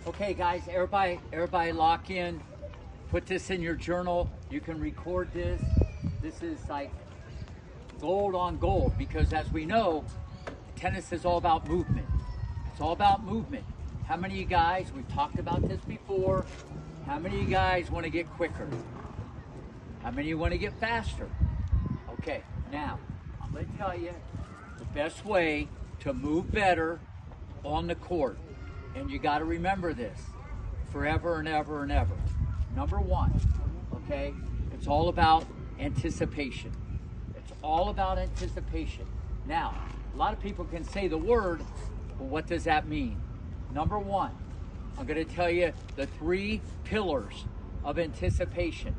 Okay, guys, everybody lock in. Put this in your journal. You can record this. This is like gold on gold because, as we know, tennis is all about movement. It's all about movement. How many of you guys, we've talked about this before, how many of you guys want to get quicker? How many of you want to get faster? Okay, now, I'm going to tell you the best way to move better on the court. And you got to remember this forever and ever and ever. Number one, okay, it's all about anticipation. It's all about anticipation. Now, a lot of people can say the word, but what does that mean? Number one, I'm going to tell you the 3 pillars of anticipation.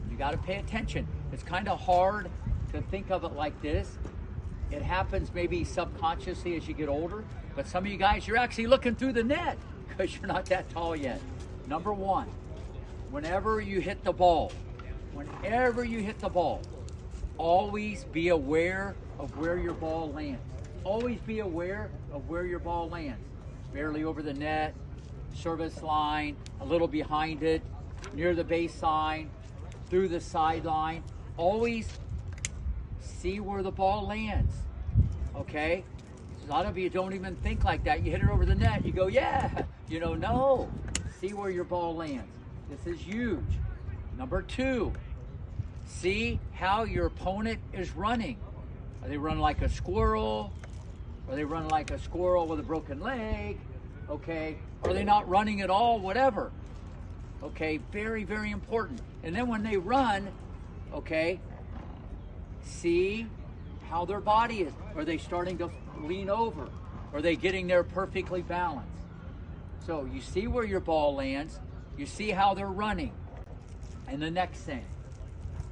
You got to pay attention. It's kind of hard to think of it like this. It happens maybe subconsciously as you get older, but some of you guys, you're actually looking through the net because you're not that tall yet. Number one, whenever you hit the ball, always be aware of where your ball lands. Always be aware of where your ball lands. Barely over the net, service line, a little behind it, near the baseline, through the sideline. Always see where the ball lands, okay? A lot of you don't even think like that. You hit it over the net, you go, yeah. No. See where your ball lands. This is huge. Number 2, see how your opponent is running. Are they running like a squirrel? Are they running like a squirrel with a broken leg? Okay. Are they not running at all? Whatever. Okay. Very, very important. And then when they run, okay, see how their body is. Are they starting to lean over? Are they getting there perfectly balanced? So you see where your ball lands. You see how they're running. And the next thing,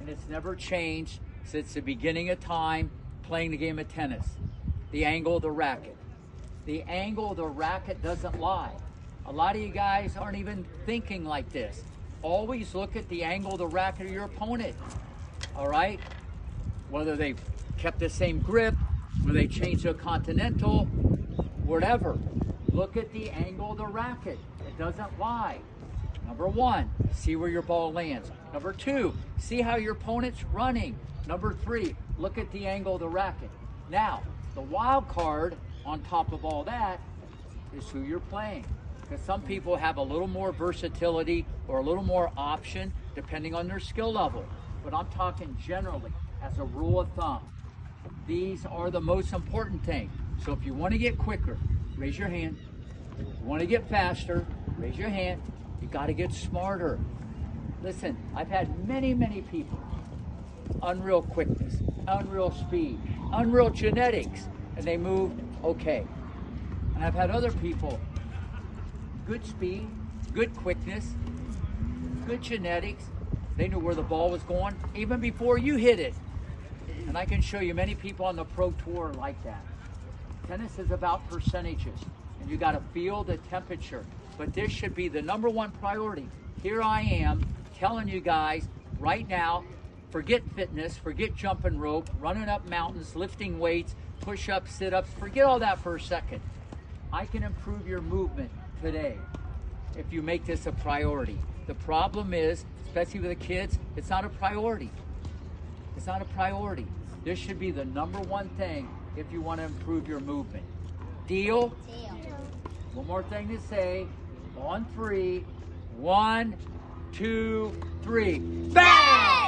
and it's never changed since the beginning of time playing the game of tennis, the angle of the racket. The angle of the racket doesn't lie. A lot of you guys aren't even thinking like this. Always look at the angle of the racket of your opponent, all right? Whether they've kept the same grip, whether they changed to a continental, whatever. Look at the angle of the racket. It doesn't lie. Number 1, see where your ball lands. Number 2, see how your opponent's running. Number 3, look at the angle of the racket. Now, the wild card on top of all that is who you're playing. Because some people have a little more versatility or a little more option depending on their skill level. But I'm talking generally as a rule of thumb. These are the most important thing. So if you want to get quicker, raise your hand. If you want to get faster, raise your hand. You got to get smarter. Listen, I've had many people, unreal quickness, unreal speed, unreal genetics, and they moved okay. And I've had other people, good speed, good quickness, good genetics. They knew where the ball was going even before you hit it. And I can show you many people on the pro tour like that. Tennis is about percentages, and you got to feel the temperature. But this should be the number 1 priority. Here I am telling you guys right now, forget fitness, forget jumping rope, running up mountains, lifting weights, push-ups, sit-ups, forget all that for a second. I can improve your movement today if you make this a priority. The problem is, especially with the kids, it's not a priority. It's not a priority. This should be the number 1 thing if you want to improve your movement. Deal? Deal. One more thing to say. On 3. 1, 2, 3. Bang!